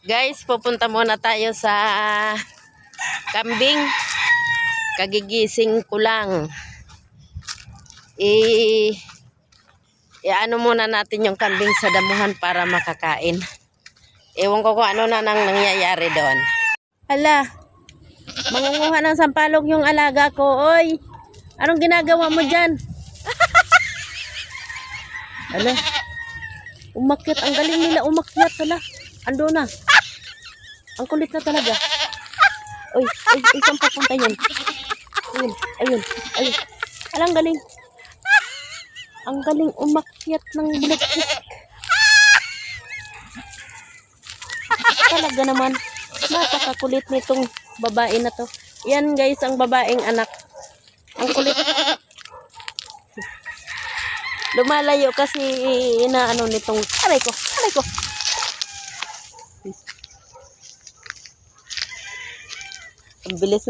Guys, pupunta muna tayo sa kambing. Kagigising ko lang. Ano muna natin yung kambing sa damuhan para makakain. Ewan ko kung ano na nang nangyayari doon. Hala, mangunguha ng sampalok yung alaga ko. Oy, anong ginagawa mo dyan? Hala, umakyat. Ang galing nila umakyat. Hala, ando na. Ang kulit na talaga. Oy, saan pupunta yun? Ayun. Alang galing. Ang galing umakyat ng bulakbik. Talaga naman. Napakakulit nitong babae na to. Yan guys, ang babaeng anak. Ang kulit. Lumalayo kasi inaano nitong aray ko. Ang bilis